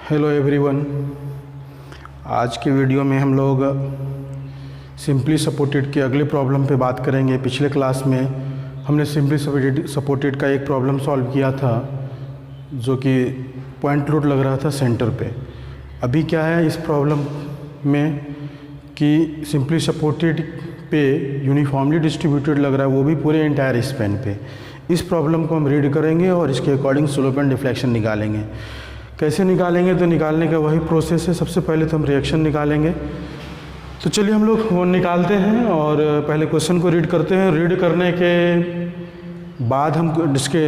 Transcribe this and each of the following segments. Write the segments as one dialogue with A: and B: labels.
A: Hello everyone. आज के video में हम लोग सिंपली सपोर्टेड के अगले प्रॉब्लम पे बात करेंगे। पिछले क्लास में हमने सिंपली सपोर्टेड का एक प्रॉब्लम सॉल्व किया था जो कि पॉइंट लोड लग रहा था सेंटर पे। अभी क्या है इस प्रॉब्लम में कि सिंपली सपोर्टेड पे यूनिफॉर्मली डिस्ट्रीब्यूटेड लग रहा है, वो भी पूरे इंटायर स्पैन पे। इस प्रॉब्लम को हम रीड करेंगे और इसके अकॉर्डिंग स्लोप एंड डिफ्लेक्शन निकालेंगे। कैसे निकालेंगे? तो निकालने का वही प्रोसेस है। सबसे पहले तो हम रिएक्शन निकालेंगे। तो चलिए हम लोग वो निकालते हैं और पहले क्वेश्चन को रीड करते हैं। रीड करने के बाद हम इसके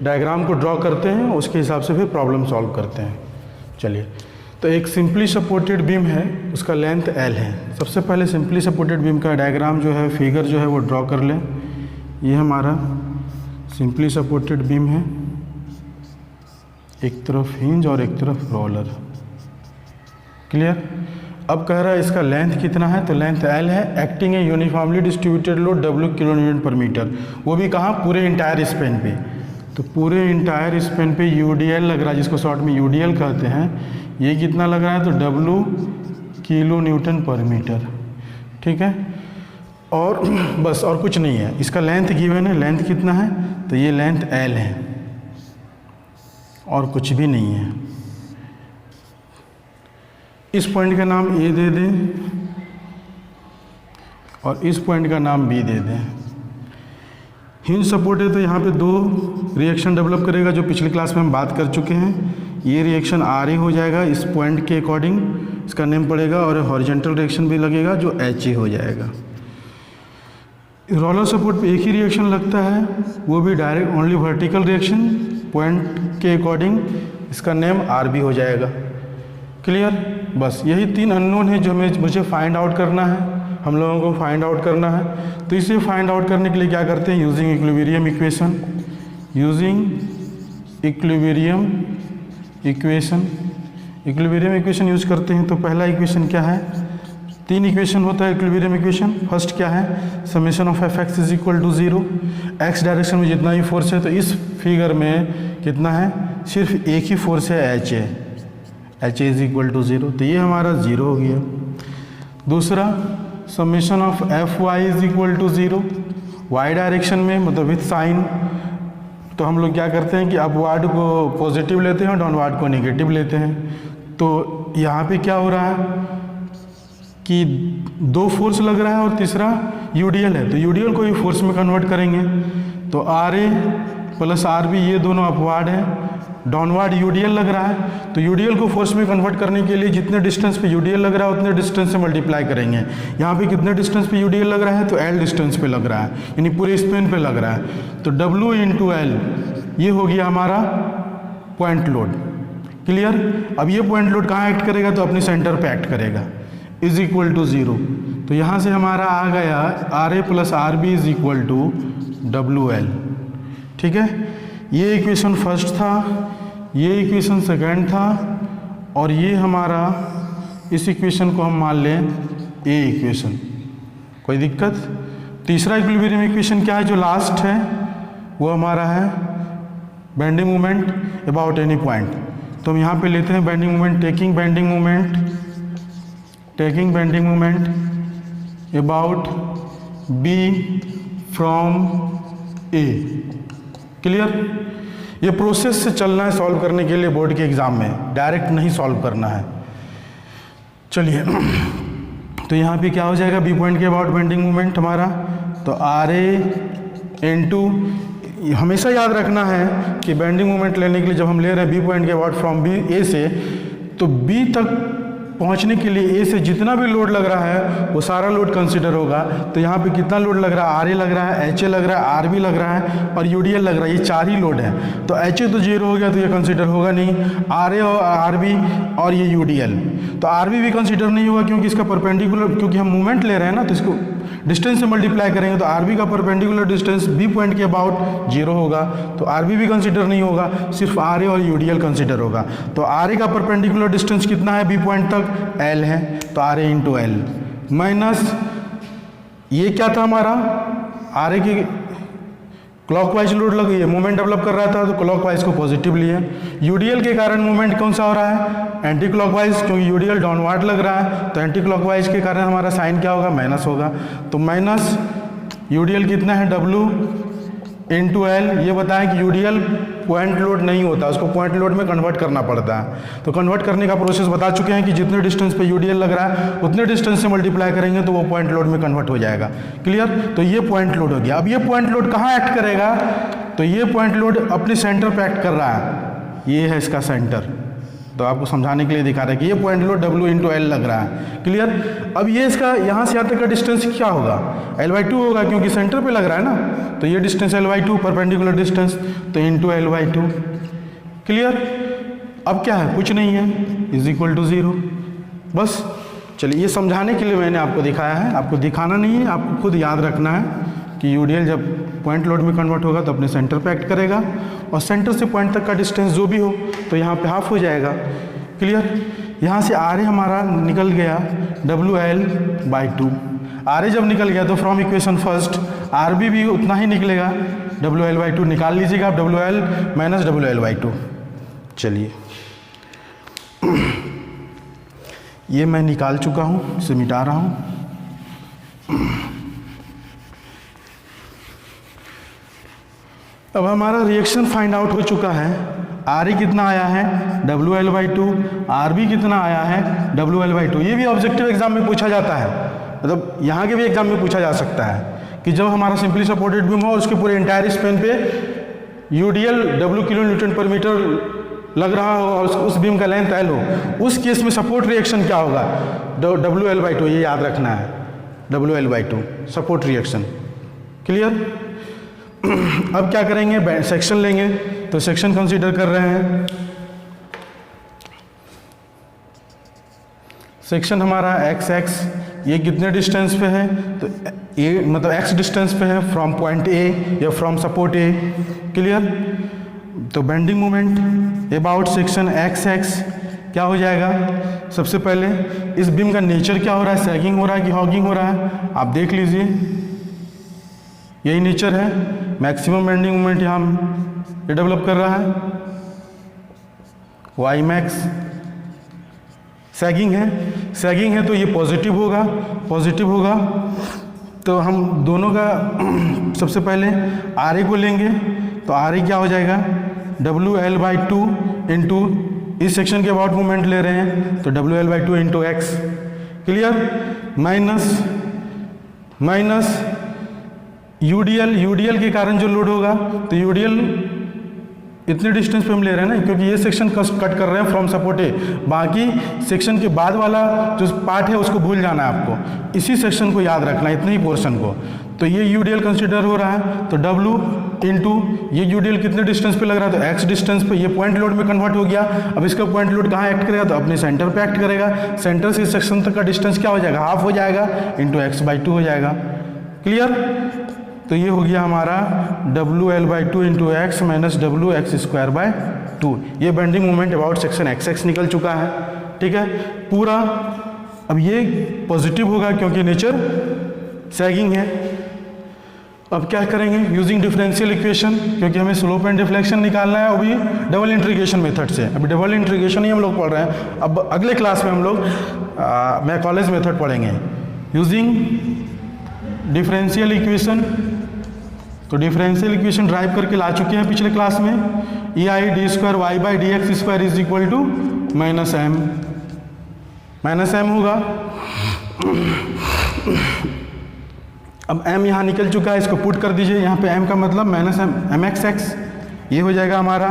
A: डायग्राम को ड्रॉ करते हैं, उसके हिसाब से फिर प्रॉब्लम सॉल्व करते हैं। चलिए, तो एक सिंपली सपोर्टेड बीम है, उसका लेंथ L है। सबसे पहले सिंपली सपोर्टेड बीम का डायग्राम जो है, फिगर जो है वो ड्रॉ कर लें। ये हमारा सिंपली सपोर्टेड बीम है, एक तरफ हिंज और एक तरफ रोलर। क्लियर? अब कह रहा है इसका लेंथ कितना है, तो लेंथ L है। एक्टिंग ए uniformly distributed load W kilo newton per metre, वो भी कहाँ? पूरे इंटायर स्पेन पे। तो पूरे इंटायर स्पेन पे UDL लग रहा है, जिसको शॉर्ट में UDL कहते हैं। ये कितना लग रहा है? तो W kilo newton per metre. ठीक है, और बस और कुछ नहीं है। इसका लेंथ गिवन है, लेंथ कितना है? तो ये लेंथ L है और कुछ भी नहीं है। इस पॉइंट का नाम A दे दें और इस पॉइंट का नाम B दे दें। हिंज सपोर्ट है तो यहाँ पे दो रिएक्शन डेवलप करेगा जो पिछली क्लास में हम बात कर चुके हैं। ये रिएक्शन RA हो जाएगा इस पॉइंट के अकॉर्डिंग, इसका नेम पड़ेगा, और हॉरिजॉन्टल रिएक्शन भी लगेगा जो HA हो जाएगा। रोलर सपोर्ट पे एक ही रिएक्शन लगता है, वो भी direct only vertical reaction point के अकॉर्डिंग, इसका नेम RB हो जाएगा। क्लियर? बस यही तीन अननोन है जो मुझे फाइंड आउट करना है, हम लोगों को फाइंड आउट करना है। तो इसे फाइंड आउट करने के लिए क्या करते हैं? Using equilibrium equation. Using equilibrium equation use करते हैं। तो पहला इक्वेशन क्या है? तीन इक्वेशन होता है इक्विलिब्रियम इक्वेशन। फर्स्ट क्या है? Summation of Fx is equal to 0। X direction में जितना भी फोर्स है, तो इस फिगर में कितना है? सिर्फ एक ही फोर्स है, HA इज इक्वल टू 0। तो ये हमारा 0 हो गया। दूसरा summation of Fy is equal to 0। Y direction में मतलब विथ साइन, तो हम लोग क्या करते हैं कि अपवार्ड को पॉजिटिव लेते हैं और डाउनवार्ड को नेगेटिव लेते हैं। तो यहाँ पे क्या हो रहा है कि दो फोर्स लग रहा है और तीसरा UDL है, तो UDL को भी फोर्स में कन्वर्ट करेंगे। तो RA प्लस RB ये दोनों अपवार्ड है, डाउनवार्ड UDL लग रहा है। तो UDL को फोर्स में कन्वर्ट करने के लिए जितने डिस्टेंस पे UDL लग रहा है उतने डिस्टेंस से मल्टीप्लाई करेंगे। यहाँ पे कितने डिस्टेंस पे UDL लग रहा है? तो L डिस्टेंस पे लग रहा है, यानी पूरे स्पेन पे लग रहा है। तो W इंटू L ये हो गया हमारा पॉइंट लोड। क्लियर? अब ये पॉइंट लोड कहाँ एक्ट करेगा? तो अपने सेंटर पे एक्ट करेगा, इज इक्वल टू 0। तो यहाँ से हमारा आ गया RA plus RB is equal to WL। ठीक है, ये इक्वेशन फर्स्ट था, ये इक्वेशन सेकंड था, और ये हमारा इस इक्वेशन को हम मान लें A इक्वेशन। कोई दिक्कत? तीसरा इक्विलिब्रियम इक्वेशन क्या है जो लास्ट है? वो हमारा है bending moment about any point. तो हम यहाँ पे लेते हैं bending moment, taking bending moment about B from A। Clear? ये प्रोसेस से चलना है सॉल्व करने के लिए बोर्ड के एग्जाम में, डायरेक्ट नहीं सॉल्व करना है। चलिए, तो यहाँ पे क्या हो जाएगा? B पॉइंट के अबाउट बेंडिंग मोमेंट हमारा, तो RA इनटू, हमेशा याद रखना है कि बेंडिंग मोमेंट लेने के लिए जब हम ले रहे हैं B पॉइंट के अबाउट फ्रॉम A से, तो B तक पहुंचने के लिए A से जितना भी लोड लग रहा है वो सारा लोड कंसीडर होगा। तो यहाँ पे कितना लोड लग रहा है? RA लग रहा है, HA लग रहा है, RB लग रहा है और UDL लग रहा है। ये चार ही लोड है। तो HA तो 0 हो गया, तो ये कंसीडर होगा नहीं। RA और RB और ये UDL, तो RB भी कंसीडर नहीं होगा क्योंकि इसका परपेंडिकुलर, क्योंकि हम मूवमेंट ले रहे हैं ना, तो इसको डिस्टेंस से मल्टीप्लाई करेंगे तो RB का परपेंडिकुलर डिस्टेंस B पॉइंट के अबाउट 0 होगा, तो RB भी कंसीडर नहीं होगा, सिर्फ RA और UDL कंसीडर होगा। तो RA का परपेंडिकुलर डिस्टेंस कितना है B पॉइंट तक? L है, तो RA इंटू L माइनस ये क्या था हमारा? RA की क्लॉकवाइज लोड लगी है, मूवमेंट डेवलप कर रहा था तो क्लॉकवाइज को पॉजिटिव लिए। यूडीएल के कारण मूवमेंट कौन सा हो रहा है, एंटी क्लॉकवाइज, क्योंकि यूडीएल डाउनवर्ड लग रहा है तो एंटी क्लॉकवाइज के कारण हमारा साइन क्या होगा, माइनस होगा। तो माइनस यूडीएल कितना है, W इंटू एल। ये बताएं कि यूडीएल पॉइंट लोड नहीं होता, उसको पॉइंट लोड में कन्वर्ट करना पड़ता है। तो कन्वर्ट करने का प्रोसेस बता चुके हैं कि जितने डिस्टेंस पे यूडीएल लग रहा है उतने डिस्टेंस से मल्टीप्लाई करेंगे तो वो पॉइंट लोड में कन्वर्ट हो जाएगा। क्लियर। तो ये पॉइंट लोड हो गया। अब ये पॉइंट लोड कहाँ एक्ट करेगा, तो ये पॉइंट लोड अपने सेंटर पे एक्ट कर रहा है। ये है इसका सेंटर, तो आपको समझाने के लिए दिखा रहा है कि ये point load W into L लग रहा है। क्लियर। अब ये इसका यहाँ से यहाँ तक का डिस्टेंस क्या होगा, L/2 होगा, क्योंकि सेंटर पे लग रहा है ना। तो ये डिस्टेंस L/2 परपेंडिकुलर डिस्टेंस, तो इंटू L/2। क्लियर। अब क्या है, कुछ नहीं है, इज इक्वल टू 0। बस चलिए, ये समझाने के लिए मैंने आपको दिखाया है, आपको दिखाना नहीं है, आपको खुद याद रखना है कि यूडीएल जब पॉइंट लोड में कन्वर्ट होगा तो अपने सेंटर पे एक्ट करेगा, और सेंटर से पॉइंट तक का डिस्टेंस जो भी हो तो यहाँ पे हाफ हो जाएगा। क्लियर। यहाँ से RA हमारा निकल गया WL/2। RA जब निकल गया तो फ्रॉम इक्वेशन फर्स्ट RB भी उतना ही निकलेगा, WL/2 निकाल लीजिएगा आप, WL माइनस WL/2। चलिए, ये मैं निकाल चुका हूँ, इसे मिटा रहा हूँ। अब हमारा रिएक्शन फाइंड आउट हो चुका है। RA कितना आया है, WL/2, RB कितना आया है, WL/2। ये भी ऑब्जेक्टिव एग्जाम में पूछा जाता है, मतलब यहाँ के भी एग्जाम में पूछा जा सकता है कि जब हमारा सिंपली सपोर्टेड बीम हो और उसके पूरे इंटायर स्पेन पे UDL W kilo newton per metre लग रहा हो और उस बीम का लेंथ L हो, उस केस में सपोर्ट रिएक्शन क्या होगा, WL/2। ये याद रखना है, WL/2 सपोर्ट रिएक्शन। क्लियर। अब क्या करेंगे, सेक्शन लेंगे, तो सेक्शन कंसीडर कर रहे हैं। सेक्शन हमारा XX, ये कितने डिस्टेंस पे है, तो ये मतलब X डिस्टेंस पे है फ्रॉम पॉइंट A या फ्रॉम सपोर्ट A। क्लियर। तो bending moment about section XX क्या हो जाएगा, सबसे पहले इस बीम का नेचर क्या हो रहा है, सैगिंग हो रहा है कि हॉगिंग हो रहा है, आप देख लीजिए, यही नेचर है। मैक्सिमम बेंडिंग मोमेंट यहाँ ये डेवलप कर रहा है, वाई मैक्स। सैगिंग है तो ये पॉजिटिव होगा, तो हम दोनों का सबसे पहले RA को लेंगे, तो RA क्या हो जाएगा, WL/2 इंटू इस सेक्शन के अबाउट मोमेंट ले रहे हैं तो WL/2 into x. Clear. Minus UDL के कारण जो लोड होगा, तो यूडीएल इतने डिस्टेंस पे हम ले रहे हैं ना, क्योंकि ये सेक्शन कट कर रहे हैं फ्रॉम सपोर्ट ए, बाकी सेक्शन के बाद वाला जो पार्ट है उसको भूल जाना है आपको, इसी सेक्शन को याद रखना है, इतने ही पोर्शन को। तो ये यूडीएल कंसीडर हो रहा है, तो W इंटू ये यूडीएल कितने डिस्टेंस पे लग रहा है, तो X डिस्टेंस पे, ये पॉइंट लोड में कन्वर्ट हो गया। अब इसका पॉइंट लोड कहाँ एक्ट करेगा, तो अपने सेंटर पे एक्ट करेगा। सेंटर से इस सेक्शन तक का डिस्टेंस क्या हो जाएगा, हाफ हो जाएगा, इंटू X/2 हो जाएगा। क्लियर। तो ये हो गया हमारा WL/2 into x minus WX²/2। ये bending moment about section XX निकल चुका है। ठीक है पूरा। अब ये पॉजिटिव होगा क्योंकि नेचर सैगिंग है। अब क्या करेंगे, यूजिंग डिफरेंशियल इक्वेशन, क्योंकि हमें स्लोप एंड डिफ्लेक्शन निकालना है, वो भी डबल इंटीग्रेशन मेथड से। अभी डबल इंटीग्रेशन ही हम लोग पढ़ रहे हैं, अब अगले क्लास में हम लोग मैकॉलेज मेथड पढ़ेंगे यूजिंग डिफरेंशियल इक्वेशन। तो डिफरेंशियल इक्वेशन ड्राइव करके ला चुके हैं पिछले क्लास में। EI/d²y/dx² is equal to -m होगा। अब m यहाँ निकल चुका है, इसको पुट कर दीजिए यहाँ पे, m का मतलब -mxx, ये हो जाएगा हमारा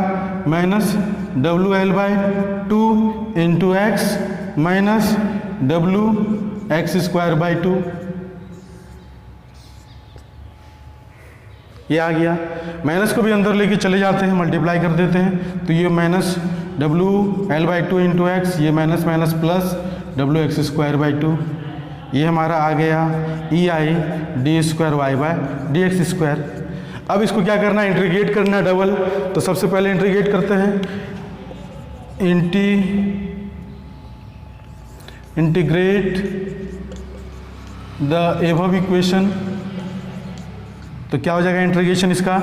A: -WL/2 into x minus WX²/2। ये आ गया। माइनस को भी अंदर लेके चले जाते हैं, मल्टीप्लाई कर देते हैं, तो ये -WL/2 इंटू एक्स, ये माइनस माइनस प्लस WX²/2। ये हमारा आ गया EI/d²y/dx²। अब इसको क्या करना है, इंटीग्रेट करना है डबल। तो सबसे पहले इंटीग्रेट करते हैं, इंटीग्रेट द एबव इक्वेशन। तो क्या हो जाएगा इंटीग्रेशन इसका,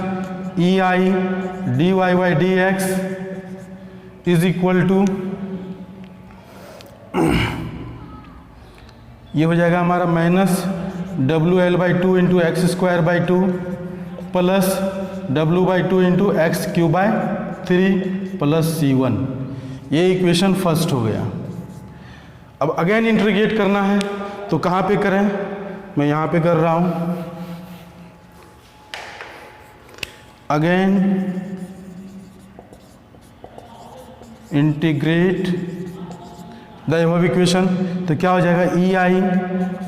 A: E I D Y by D x is equal to, ये हो जाएगा हमारा minus W L by two into X square by two plus W by two into X Q by three plus C one. ये equation first हो गया। अब again integrate करना है तो कहाँ पे करें, मैं यहाँ पे कर रहा हूँ। Again integrate the above equation, तो क्या हो जाएगा, E I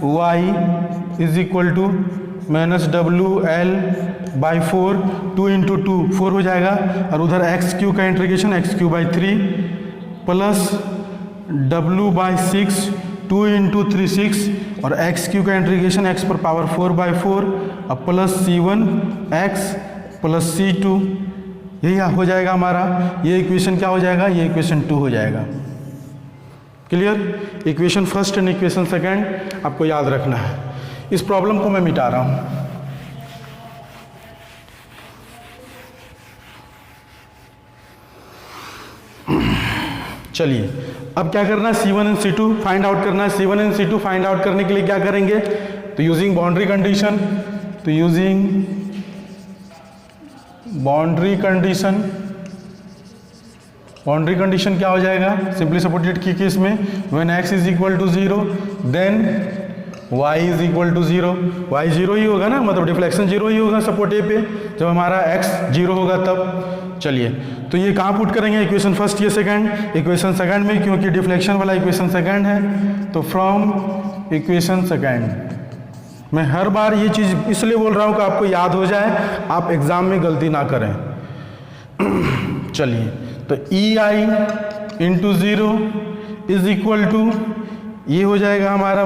A: Y is equal to minus W L by four, two into two four हो जाएगा, और उधर एक्स क्यू का integration X Q by three plus W by six, two into three six, और एक्स क्यू का integration X पर power four by four, अब plus C one X plus C two, यही हो जाएगा हमारा। ये इक्वेशन क्या हो जाएगा, ये इक्वेशन टू हो जाएगा। Clear. Equation first and equation second आपको याद रखना है। इस प्रॉब्लम को मैं मिटा रहा हूँ। चलिए अब क्या करना है, C1 and C2 find out करना है। C1 and C2 find out करने के लिए क्या करेंगे, तो यूजिंग बाउंड्री कंडीशन, तो यूजिंग बाउंड्री कंडीशन क्या हो जाएगा, सिंपली सपोर्टेड की केस में when x is equal to 0 then y is equal to 0, y 0 ही होगा ना, मतलब डिफ्लेक्शन 0 ही होगा सपोर्ट ए पे, जब हमारा x 0 होगा तब। चलिए तो ये कहाँ पुट करेंगे, इक्वेशन फर्स्ट, ये सेकंड। इक्वेशन सेकंड में क्योंकि डिफ्लेक्शन वाला इक्वेशन सेकंड है, तो फ्रॉम इक्वेशन सेकंड। मैं हर बार ये चीज़ इसलिए बोल रहा हूँ कि आपको याद हो जाए, आप एग्जाम में गलती ना करें। चलिए तो E I into zero is equal to, ये हो जाएगा हमारा,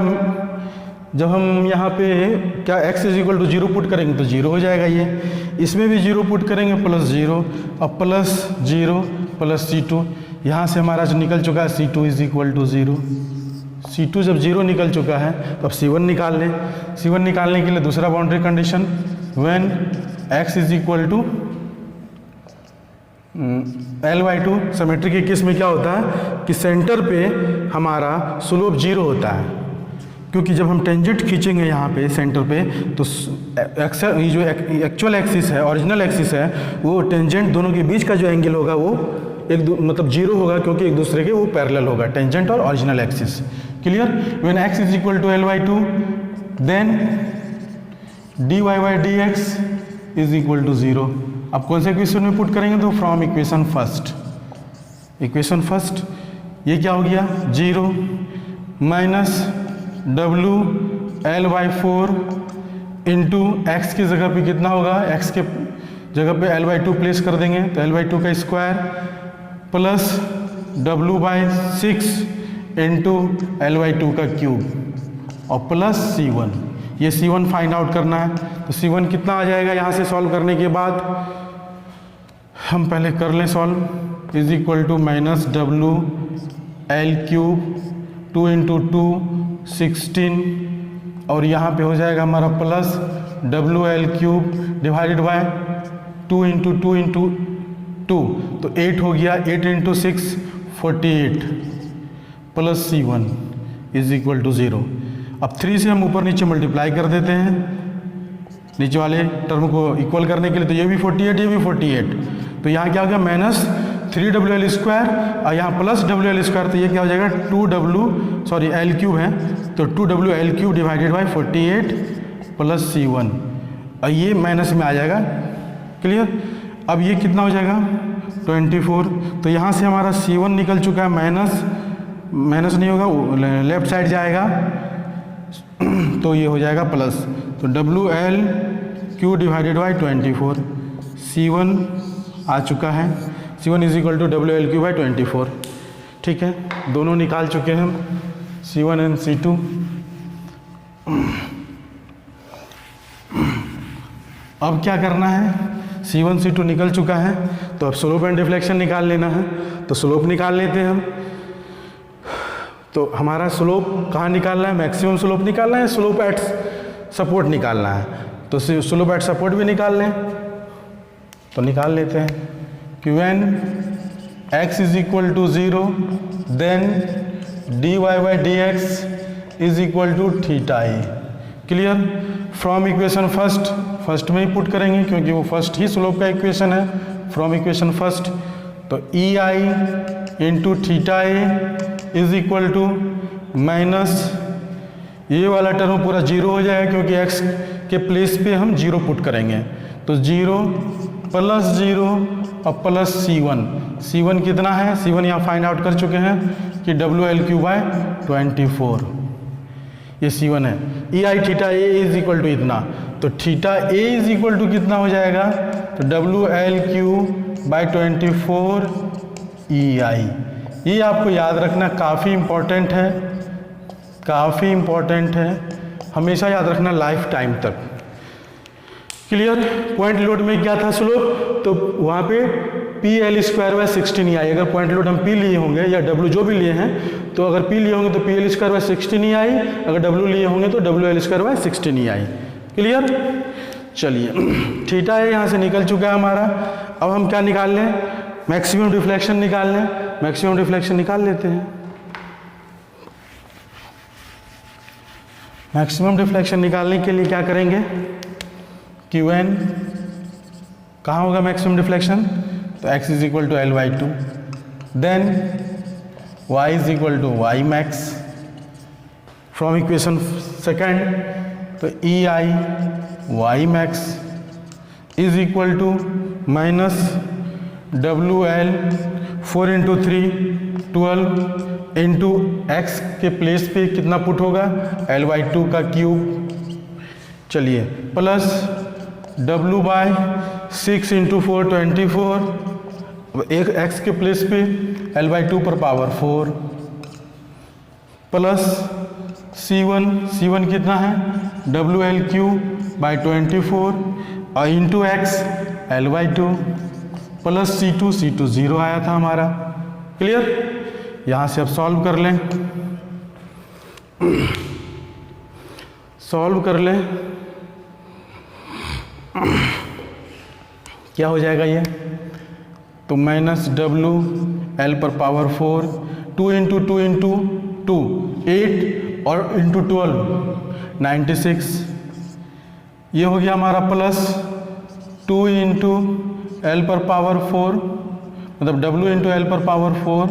A: जब हम यहाँ पे क्या x is equal to 0 put करेंगे तो 0 हो जाएगा, ये इसमें भी 0 पुट करेंगे प्लस 0, अब प्लस 0 प्लस C2, यहाँ से हमारा जो निकल चुका है C2 is equal to 0। C2 जब 0 निकल चुका है तो अब C1 निकाल लें। C1 निकालने के लिए दूसरा boundary condition, when x is equal to L/2। Symmetry के केस में क्या होता है कि सेंटर पे हमारा स्लोप 0 होता है, क्योंकि जब हम टेंजेंट खींचेंगे यहाँ पे सेंटर पे तो ये जो एक्चुअल एक्सिस है, ओरिजिनल एक्सिस है, वो टेंजेंट दोनों के बीच का जो एंगल होगा वो मतलब 0 होगा, क्योंकि एक दूसरे के वो पैरेलल होगा, टेंजेंट और original axis. Clear. When x is equal to L/2 then dy by D x is equal to 0। अब कौन से इक्वेशन में पुट करेंगे, तो from equation first. Equation first ये क्या हो गया, 0 minus W L by four into x की जगह पे कितना होगा, x के जगह पे L/2 प्लेस कर देंगे, तो L/2 का square plus W by six into L/2 का क्यूब और प्लस C1। ये C1 फाइंड आउट करना है, तो C1 कितना आ जाएगा यहाँ से सॉल्व करने के बाद, हम पहले कर लें solve, is equal to minus W L cube 2 into 2 16, और यहाँ पे हो जाएगा हमारा plus W L cube divided by 2 into 2 into 2, तो 8 हो गया, 8 into 6 48 plus C1 is equal to 0। अब 3 से हम ऊपर नीचे मल्टीप्लाई कर देते हैं नीचे वाले टर्म को इक्वल करने के लिए, तो ये भी 48 ये भी 48, तो यहाँ क्या हो गया माइनस 3WL स्क्वायर और यहाँ प्लस WL स्क्वायर, तो ये क्या हो जाएगा 2W एल क्यूब है, तो 2WL cube divided by 48 plus C1, और ये माइनस में आ जाएगा। क्लियर। अब ये कितना हो जाएगा 24, तो यहाँ से हमारा C1 निकल चुका है, माइनस नहीं होगा, लेफ्ट साइड जाएगा, तो ये हो जाएगा प्लस, तो WL cube divided by 24, C1 आ चुका है, C1 is equal to WL cube by 24। ठीक है, दोनों निकाल चुके हैं हम, C1 एंड C2। अब क्या करना है, C1 C2 निकल चुका है, तो अब स्लोप एंड डिफ्लेक्शन निकाल लेना है, तो स्लोप निकाल लेते हैं हम। तो हमारा स्लोप कहाँ निकालना है, मैक्सिमम स्लोप निकालना है, स्लोप एट सपोर्ट निकालना है, तो स्लोप एट सपोर्ट भी निकाल लें। तो निकाल लेते हैं कि when x is equal to 0 then dy by D x is equal to theta A. Clear? From equation first में ही पुट करेंगे क्योंकि वो फर्स्ट ही स्लोप का इक्वेशन है। फ्रॉम इक्वेशन फर्स्ट तो E I into theta A is equal to minus ये वाला टर्म पूरा जीरो हो जाएगा क्योंकि x के प्लेस पे हम जीरो पुट करेंगे। तो 0 प्लस 0 और प्लस C1 कितना है? C1 यहाँ फाइंड आउट कर चुके हैं कि WL³ बाय 24 ये C1 है। E I theta A is equal to इतना, तो theta A is equal to कितना हो जाएगा? तो WL³ बाय 24 ई आई। ये आपको याद रखना काफ़ी इम्पोर्टेंट है, काफ़ी इम्पोर्टेंट है, हमेशा याद रखना लाइफ टाइम तक। क्लियर? पॉइंट लोड में क्या था स्लोप? तो वहाँ पे PL²/16 ही आई। अगर पॉइंट लोड हम P लिए होंगे या W जो भी लिए हैं, तो अगर P लिए होंगे तो PL²/16 ही आई, अगर W लिए होंगे तो WL²/16 ही आई। क्लियर? चलिए थीटा ए यहाँ से निकल चुका है हमारा। अब हम क्या निकाल लें? मैक्सिमम डिफ्लेक्शन निकाल लें। मैक्सिमम डिफ्लेक्शन निकाल लेते हैं। मैक्सिमम डिफ्लेक्शन निकालने के लिए क्या करेंगे? Qn कहाँ होगा मैक्सिमम डिफ्लेक्शन? तो x is equal to L/2, then y is equal to y max. From equation second तो E I y max is equal to minus WL 4 into 3 12 into x के प्लेस पे कितना put होगा? L/2 का cube. चलिए plus W bye 6 into 4 24, एक x के place पे L/2 पर पावर 4 प्लस C1 कितना है? WL³ बाय 24 और into x L/2 plus C2 0 आया था हमारा। क्लियर? यहाँ से अब सॉल्व कर लें, सॉल्व कर लें, क्या हो जाएगा ये? तो माइनस WL पर पावर 4 2 इंटू 2 इंटू 2 8 और इंटू 12 96, ये हो गया हमारा प्लस 2 इंटू L पर पावर 4 मतलब W इंटू L पर power 4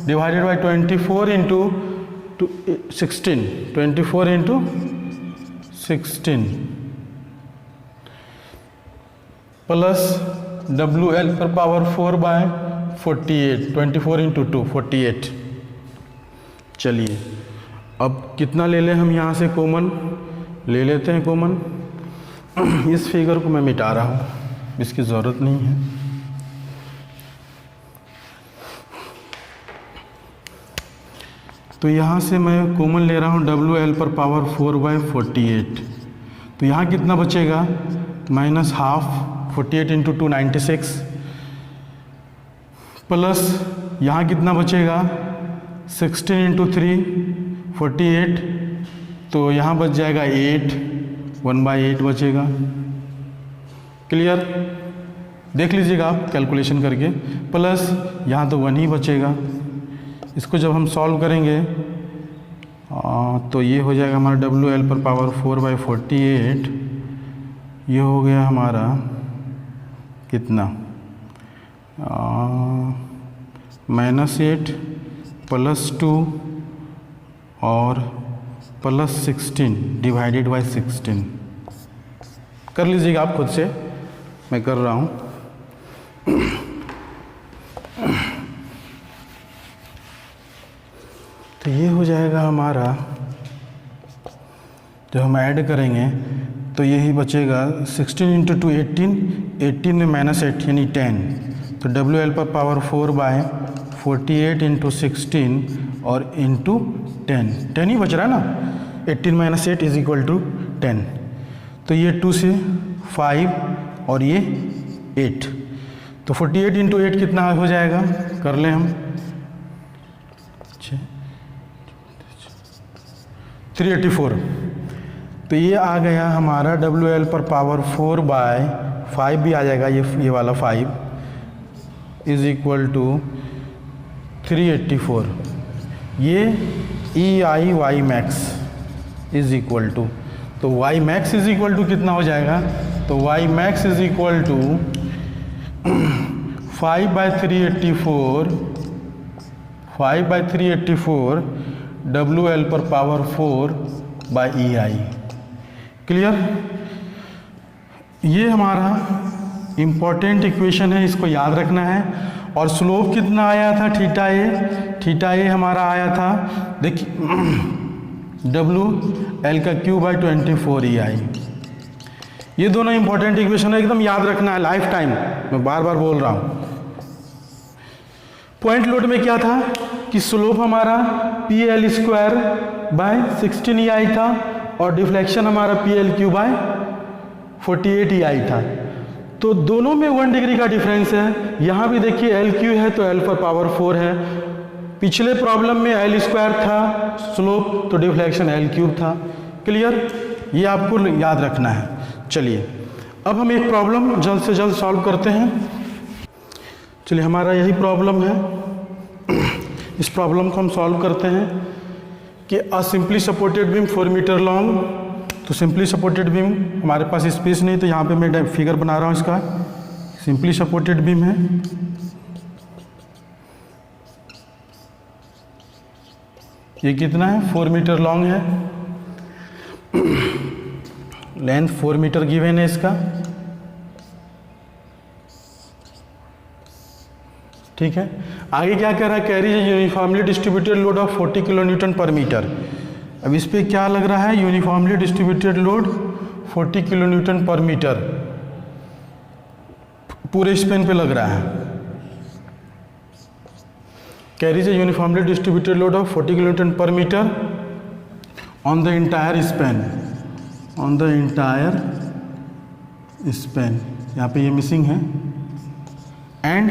A: divided by 24 into 16 24 into 16 plus WL पर पावर 4 बाय 48 24 इंटू 2 48। चलिए अब कितना ले लें हम यहाँ से कॉमन? ले लेते हैं कॉमन। इस फिगर को मैं मिटा रहा हूँ, इसकी ज़रूरत नहीं है। तो यहाँ से मैं कॉमन ले रहा हूँ WL पर पावर 4 बाय 48, तो यहाँ कितना बचेगा? माइनस हाफ 48 इंटू 2 96 प्लस यहाँ कितना बचेगा? 16 इंटू 3 48, तो यहाँ बच जाएगा 8 1/8 बचेगा। क्लियर? देख लीजिएगा आप कैलकुलेशन करके। प्लस यहाँ तो 1 ही बचेगा। इसको जब हम सॉल्व करेंगे तो ये हो जाएगा हमारा WL पर पावर 4 बाई 48, ये हो गया हमारा कितना? -8 प्लस 2 और प्लस 16 डिवाइडेड बाई 16। कर लीजिएगा आप खुद से, मैं कर रहा हूँ। तो ये हो जाएगा हमारा, जब हम ऐड करेंगे तो यही बचेगा 16 इंटू 2 18, 18 में -8 यानी 10, तो WL पर पावर 4 बाय 48 इंटू 16 और इंटू 10 ही बच रहा है ना। 18 - 8 इज इक्वल टू 10, तो ये 2 से 5 और ये 8, तो 48 इंटू 8 कितना हो जाएगा? कर लें हम 384। तो ये आ गया हमारा WL पर पावर 4 बाय 5 भी आ जाएगा, ये वाला 5 इज इक्वल टू 384। ये E I Y max is equal to, तो Y max is equal to कितना हो जाएगा, तो Y max is equal to 5/384 WL पर पावर 4/EI। क्लियर? ये हमारा इम्पॉर्टेंट इक्वेशन है, इसको याद रखना है। और स्लोप कितना आया था, थीटा ए हमारा आया था, देखिए WL का Q/24EI। ये दोनों इंपॉर्टेंट इक्वेशन है, एकदम याद रखना है लाइफ टाइम, मैं बार बार बोल रहा हूँ। पॉइंट लोड में क्या था कि स्लोप हमारा PL²/16EI था और डिफ्लेक्शन हमारा PLQ/48EI था। तो दोनों में 1 डिग्री का डिफरेंस है। यहाँ भी देखिए LQ है तो L पर पावर 4 है। पिछले प्रॉब्लम में L² था स्लोप, तो डिफ्लेक्शन L³ था। क्लियर? ये आपको याद रखना है। चलिए अब हम एक प्रॉब्लम जल्द से जल्द सॉल्व करते हैं। चलिए हमारा यही प्रॉब्लम है, इस प्रॉब्लम को हम सॉल्व करते हैं कि a simply supported beam 4 metre long. तो सिंपली सपोर्टेड बीम, हमारे पास स्पेस नहीं तो यहाँ पे मैं फिगर बना रहा हूँ इसका। सिंपली सपोर्टेड बीम है, ये कितना है 4 मीटर लॉन्ग है, लेंथ 4 मीटर गिवन है इसका। ठीक है, आगे क्या कह रहा है, carry uniformly distributed load of 40 kilo newton per metre. अब इस पे क्या लग रहा है, uniformly distributed load 40 kilo newton per metre पूरे स्पेन पे लग रहा है। Carries a uniformly distributed load of 40 kilo newton per metre on the entire span, on the entire Spain, यहाँ पे ये मिसिंग है। And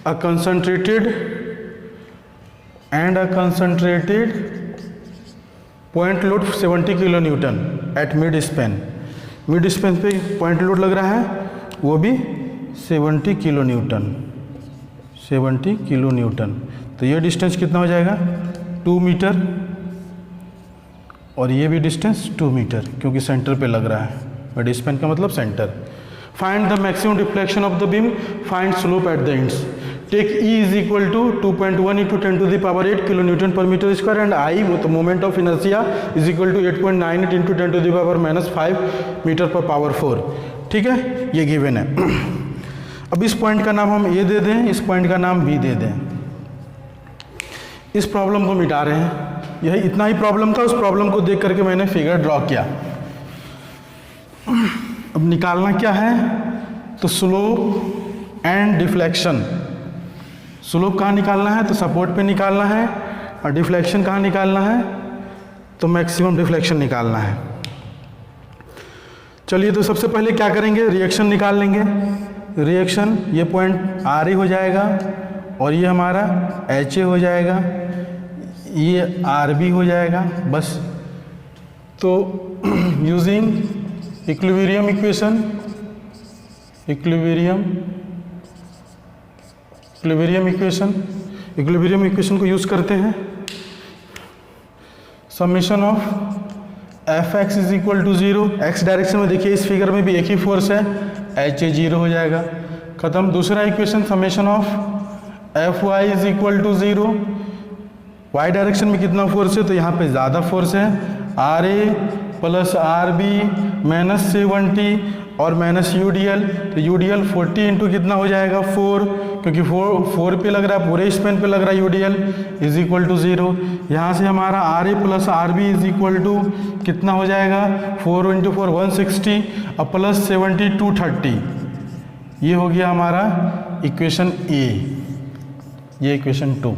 A: a concentrated point load 70 kilo Newton at mid span। Mid Spain पे point load लग रहा है, वो भी 70 किलो न्यूटन, 70 किलो न्यूटन। तो ये डिस्टेंस कितना हो जाएगा 2 मीटर, और ये भी डिस्टेंस 2 मीटर क्योंकि सेंटर पे लग रहा है। मिड स्पेन का मतलब centre. Find the maximum deflection of the beam, find slope at the ends. Take E is equal to 2.1 × 10⁸ kilo newton per metre square and I moment of inertia is equal to 8.98 × 10⁻⁻5 metre per power 4। ठीक है, ये given है। अब इस point का नाम हम A दे दें, इस पॉइंट का नाम B दे दें। इस प्रॉब्लम को मिटा रहे हैं, यही इतना ही प्रॉब्लम था। उस प्रॉब्लम को देख करके मैंने फिगर ड्रॉ किया। अब निकालना क्या है, तो स्लोप एंड डिफ्लेक्शन। स्लोप कहाँ निकालना है, तो सपोर्ट पे निकालना है, और डिफ्लेक्शन कहाँ निकालना है, तो मैक्सिमम डिफ्लेक्शन निकालना है। चलिए तो सबसे पहले क्या करेंगे, रिएक्शन निकाल लेंगे। रिएक्शन, ये पॉइंट RA हो जाएगा और ये हमारा HA हो जाएगा, ये RB हो जाएगा बस। तो using equilibrium equation, equilibrium equation को यूज़ करते हैं। Summation of Fx is equal to 0, x direction में देखिए इस फिगर में भी एक ही फोर्स है, HA 0 हो जाएगा, खत्म। दूसरा equation summation of Fy is equal to 0, y direction में कितना फोर्स है, तो यहाँ पे ज़्यादा फोर्स है, RA प्लस RB माइनस 70 और माइनस UDL। तो UDL 40 इंटू कितना हो जाएगा 4, क्योंकि 4 पे लग रहा है, पूरे स्पेन पे लग रहा है UDL इज इक्वल टू 0। यहाँ से हमारा RA plus RB is equal to कितना हो जाएगा 4 इंटू 4 160 और प्लस 70 230। ये हो गया हमारा इक्वेशन A, ये इक्वेशन 2।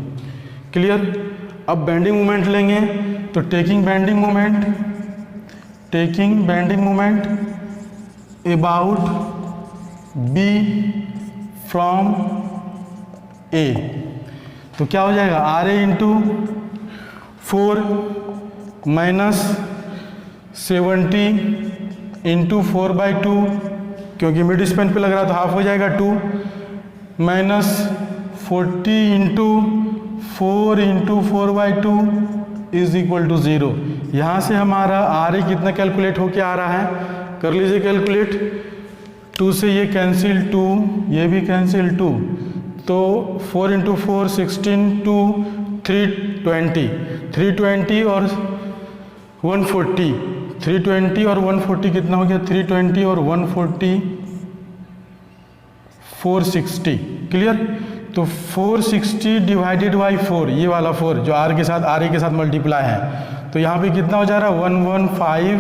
A: क्लियर? अब बेंडिंग मोमेंट लेंगे, तो taking bending moment about B from A, तो क्या हो जाएगा RA इंटू 4 माइनस 70 इंटू 4/2 क्योंकि मिड स्पैन पे लग रहा है तो हाफ हो जाएगा 2 minus 40 into 4/2 is equal to 0। यहाँ से हमारा RA कितना कैलकुलेट होके आ रहा है, कर लीजिए कैलकुलेट। 2 से ये कैंसिल 2, ये भी कैंसिल 2, तो 4 × 4 16 2 320, 320 और 140, 320 और 140 कितना हो गया, 320 और 140 460। क्लियर। तो 460 डिवाइडेड बाई 4, ये वाला 4 जो RA के साथ मल्टीप्लाई है, तो यहाँ पे कितना हो जा रहा है 115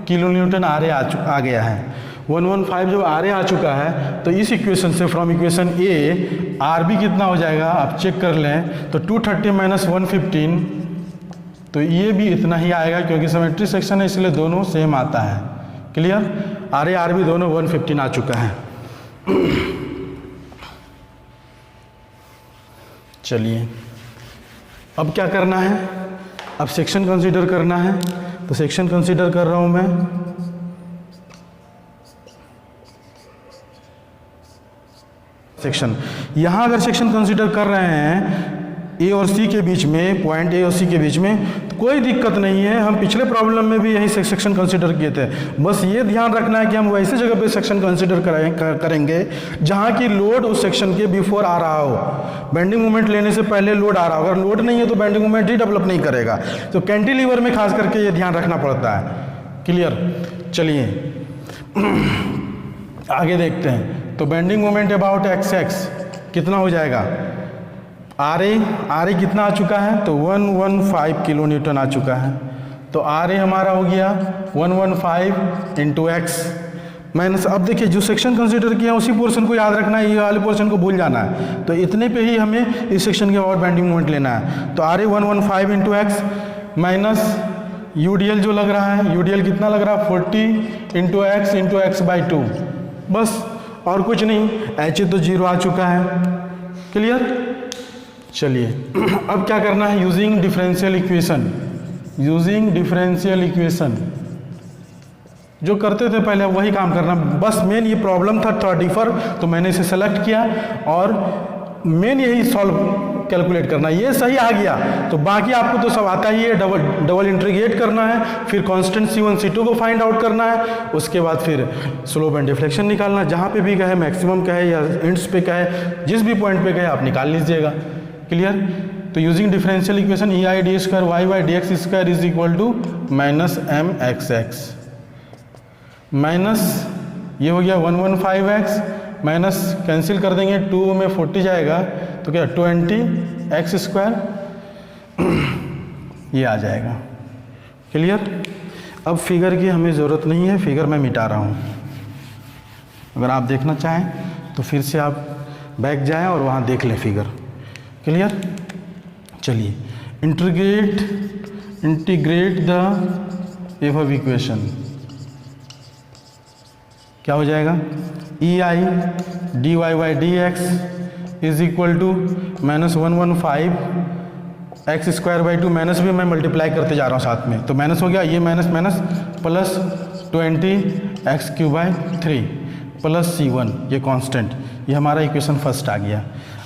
A: किलो न्यूटन RA आ गया है। 115 जो RA आ चुका है, तो इस इक्वेशन से फ्रॉम इक्वेशन A RB कितना हो जाएगा आप चेक कर लें, तो 230 माइनस 115, तो ये भी इतना ही आएगा क्योंकि सिमेट्री सेक्शन है इसलिए दोनों सेम आता है। क्लियर। RA RB दोनों 115 आ चुका है। चलिए अब क्या करना है, अब सेक्शन कंसीडर करना है, तो सेक्शन कंसीडर कर रहा हूं मैं। सेक्शन, यहां अगर सेक्शन कंसीडर कर रहे हैं A और C के बीच में, पॉइंट A और C के बीच में, तो कोई दिक्कत नहीं है। हम पिछले प्रॉब्लम में भी यही सेक्शन कंसीडर किए थे। बस ये ध्यान रखना है कि हम वैसे जगह पे सेक्शन कंसीडर करेंगे जहां की लोड उस सेक्शन के बिफोर आ रहा हो। बेंडिंग मोमेंट लेने से पहले लोड आ रहा हो, अगर लोड नहीं है तो बेंडिंग मोमेंट ही डेवलप नहीं करेगा। तो कैंटिलीवर में खास करके ये ध्यान रखना पड़ता है। क्लियर। चलिए आगे देखते हैं। तो बेंडिंग मोमेंट अबाउट XX कितना हो जाएगा, RA कितना आ चुका है, तो 115 किलो न्यूटन आ चुका है। तो RA हमारा हो गया 115 इंटू X माइनस, अब देखिए जो सेक्शन कंसीडर किया उसी पोर्शन को याद रखना है, ये वाले पोर्शन को भूल जाना है। तो इतने पे ही हमें इस सेक्शन के अबाउट बेंडिंग मोमेंट लेना है। तो RA 115 into X minus UDL जो लग रहा है, UDL कितना लग रहा है 40 इंटू X/2, बस और कुछ नहीं। HA तो 0 आ चुका है। क्लियर। चलिए अब क्या करना है, यूजिंग डिफरेंशियल इक्वेशन जो करते थे पहले वही काम करना। बस मेन ये प्रॉब्लम था थोड़ा डिफर, तो मैंने इसे सेलेक्ट किया और मेन यही सॉल्व कैलकुलेट करना। ये सही आ गया तो बाकी आपको तो सब आता ही है। डबल इंटीग्रेट करना है, फिर कांस्टेंट C1 C2 को फाइंड आउट करना है, उसके बाद फिर स्लोप एंड डिफ्लेक्शन निकालना। जहाँ पे भी कहे, मैक्सिमम कहे या एंड्स पे कहे, जिस भी पॉइंट पे कहे आप निकाल लीजिएगा। क्लियर। तो using differential equation EI/d² y/dx² is equal to minus mxx minus ये हो गया 115x माइनस कैंसिल कर देंगे, 2 में 40 जाएगा तो क्या 20x², ये आ जाएगा। क्लियर। अब फिगर की हमें ज़रूरत नहीं है, फिगर मैं मिटा रहा हूँ। अगर आप देखना चाहें तो फिर से आप बैक जाएं और वहाँ देख लें फिगर। क्लियर। चलिए इंटीग्रेट द एबव इक्वेशन, क्या हो जाएगा EI/dy/dx is equal to minus 115 x²/2, minus भी मैं मल्टीप्लाई करते जा रहा हूँ साथ में, तो माइनस हो गया, ये minus minus plus 20 x³ plus C1, ये कांस्टेंट, ये हमारा इक्वेशन फर्स्ट आ गया।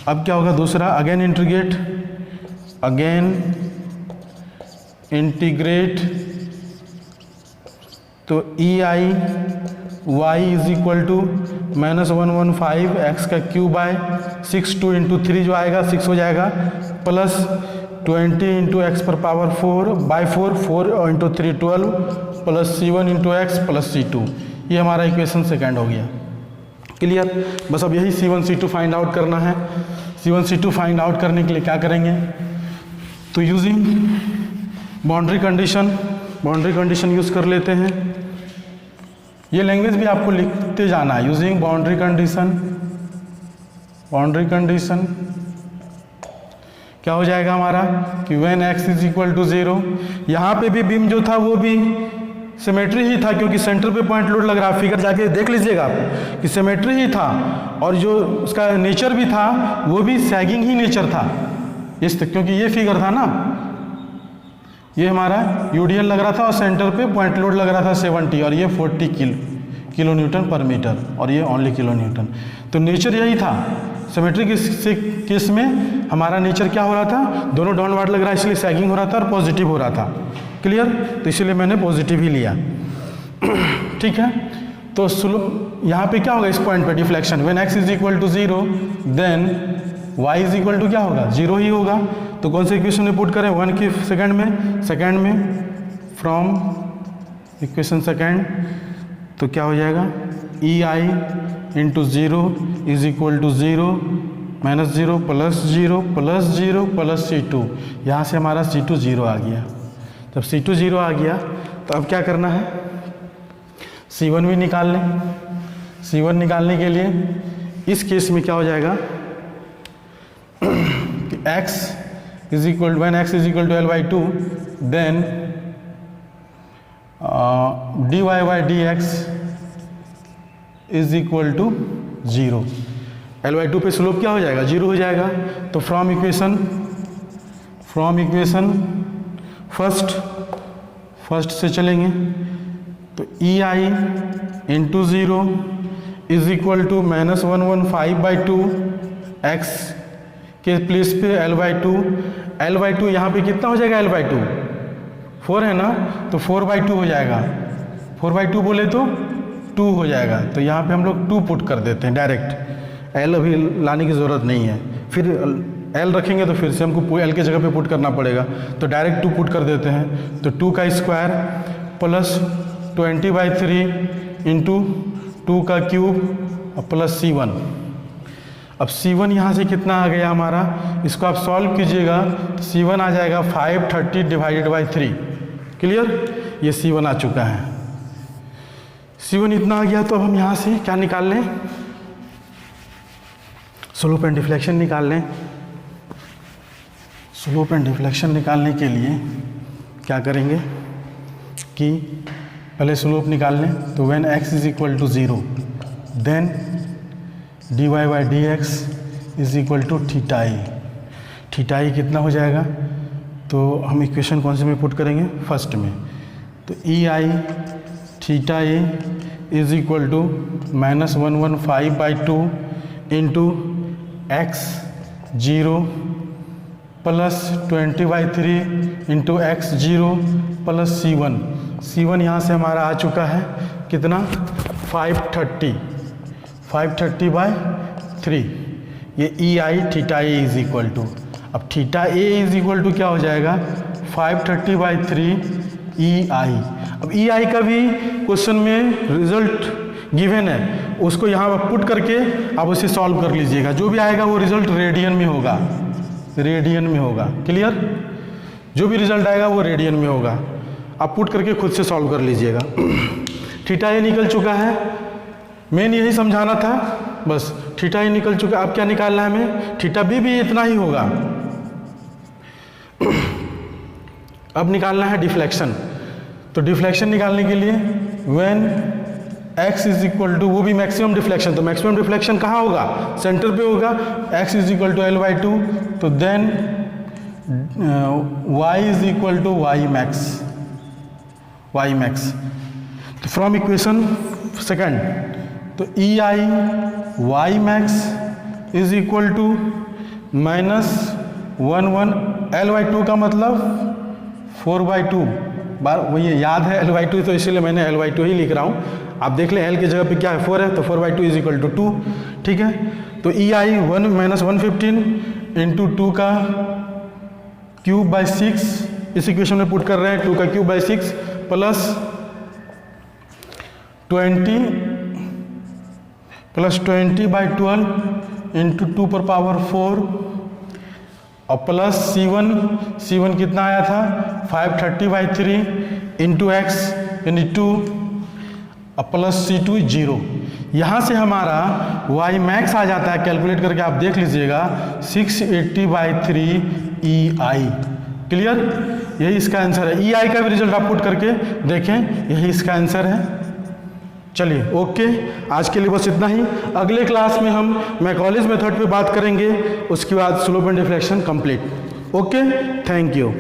A: अब क्या होगा दूसरा, अगेन इंटीग्रेट, तो EI/y is equal to minus 115 x³ 6 2 × 3 जो आएगा 6 हो जाएगा, plus 20 × x⁴/4 4 × 3 12 plus C1 × x plus C2, ये हमारा इक्वेशन सेकेंड हो गया। क्लियर। बस अब यही C1 C2 फाइंड आउट करना है। C1 C2 फाइंड आउट करने के लिए क्या करेंगे, तो यूजिंग बाउंड्री कंडीशन यूज़ कर लेते हैं। ये लैंग्वेज भी आपको लिखते जाना है। यूजिंग बाउंड्री कंडीशन क्या हो जाएगा हमारा कि when x is equal to 0, यहाँ पे भी बीम जो था वो भी सिमेट्री ही था क्योंकि सेंटर पे पॉइंट लोड लग रहा है। फिगर जाके देख लीजिएगा आप कि सिमेट्री ही था और जो उसका नेचर भी था वो भी सैगिंग ही नेचर था इस तक, क्योंकि ये फिगर था ना, ये हमारा UDL लग रहा था और सेंटर पे पॉइंट लोड लग रहा था 70 और ये 40 किलो न्यूटन पर मीटर, और ये ओनली किलो न्यूटन। तो नेचर यही था, सिमेट्रिक केस में हमारा नेचर क्या हो रहा था, दोनों डाउनवर्ड लग रहा है इसलिए सैगिंग हो रहा था और पॉजिटिव हो रहा था। क्लियर? तो इसलिए मैंने पॉजिटिव ही लिया। ठीक है, तो यहाँ पे क्या होगा इस पॉइंट पे deflection, when x is equal to 0 then y is equal to क्या होगा, 0 ही होगा। तो कौन से इक्वेशन में पुट करें, 1 की सेकंड में फ्रॉम इक्वेशन सेकंड, तो क्या हो जाएगा EI into 0 is equal to 0 minus 0 plus 0 plus 0 plus C2। यहाँ से हमारा C2 0 आ गया। जब C2 0 आ गया तो अब क्या करना है, C1 भी निकाल लें। C1 निकालने के लिए इस केस में क्या हो जाएगा कि x is equal when x is equal to L/2 then dy by dx is equal to 0। L/2 पे स्लोप क्या हो जाएगा, 0 हो जाएगा। तो फ्रॉम इक्वेशन फर्स्ट से चलेंगे, तो EI into 0 is equal to minus 115/2 x के प्लेस पे L/2 यहाँ पे कितना हो जाएगा, L/2 4 है ना, तो 4/2 हो जाएगा। 4/2 बोले तो 2 हो जाएगा, तो यहाँ पे हम लोग 2 पुट कर देते हैं डायरेक्ट, L अभी लाने की ज़रूरत नहीं है। फिर L रखेंगे तो फिर से हमको L की जगह पे पुट करना पड़ेगा, तो डायरेक्ट 2 पुट कर देते हैं। तो 2 का स्क्वायर प्लस 20/3 इंटू 2 का क्यूब प्लस C1। अब C1 यहाँ से कितना आ गया हमारा, इसको आप सॉल्व कीजिएगा तो C1 आ जाएगा 530 डिवाइडेड बाई 3। क्लियर? ये C1 आ चुका है। C1 इतना आ गया, तो अब हम यहाँ से क्या निकाल लें, स्लोप एंड डिफ्लेक्शन निकाल लें। स्लोप एंड डिफ्लेक्शन निकालने के लिए क्या करेंगे कि पहले स्लोप निकाल लें। तो when x is equal to 0 then dy by dx is equal to theta E. Theta E कितना हो जाएगा, तो हम इक्वेशन कौन से में पुट करेंगे, फर्स्ट में। तो EI theta E is equal to minus 115/2 into x 0 plus 20/3 into x 0 plus C1 यहाँ से हमारा आ चुका है कितना, 530/3। ये EI theta A is equal to, अब theta A is equal to क्या हो जाएगा, 530/3 EI। अब EI का भी क्वेश्चन में रिजल्ट गिवन है, उसको यहाँ पर पुट करके आप उसे सॉल्व कर लीजिएगा। जो भी आएगा वो रिजल्ट रेडियन में होगा, क्लियर? जो भी रिजल्ट आएगा वो रेडियन में होगा, आप पुट करके खुद से सॉल्व कर लीजिएगा। थीटा ए निकल चुका है, मेन यही समझाना था बस। थीटा ए निकल चुका है, अब क्या निकालना है हमें, थीटा बी भी इतना ही होगा। अब निकालना है डिफ्लेक्शन। तो डिफ्लेक्शन निकालने के लिए when x is equal to, वो भी मैक्सिमम डिफ्लेक्शन, तो मैक्सिमम डिफ्लेक्शन कहाँ होगा, सेंटर पे होगा। x is equal to L/2, तो then y is equal to y max. तो फ्रॉम इक्वेशन सेकंड, तो EI y max is equal to minus 11 L/2 का मतलब 4/2 बार, वही याद है L/2, तो इसीलिए मैंने L/2 ही लिख रहा हूँ। आप देख लें L की जगह पे क्या है, 4 है, तो 4/2 इज इक्वल टू 2। ठीक है, तो EI 1 माइनस 115 इंटू 2 का क्यूब बाई 6, इस इक्वेशन में पुट कर रहे हैं, 2 का क्यूब बाई 6 प्लस 20/12 इंटू 2 पर पावर 4 और प्लस C1 कितना आया था, 530/3 इंटू x यानी 2 और प्लस C2 0। यहाँ से हमारा y मैक्स आ जाता है, कैलकुलेट करके आप देख लीजिएगा 680/3 EI। क्लियर? यही इसका आंसर है। EI का भी रिजल्ट आप पुट करके देखें, यही इसका आंसर है। चलिए ओके, आज के लिए बस इतना ही। अगले क्लास में हम मैकॉलेज मेथड पे बात करेंगे, उसके बाद slope and deflection complete. Okay, thank you.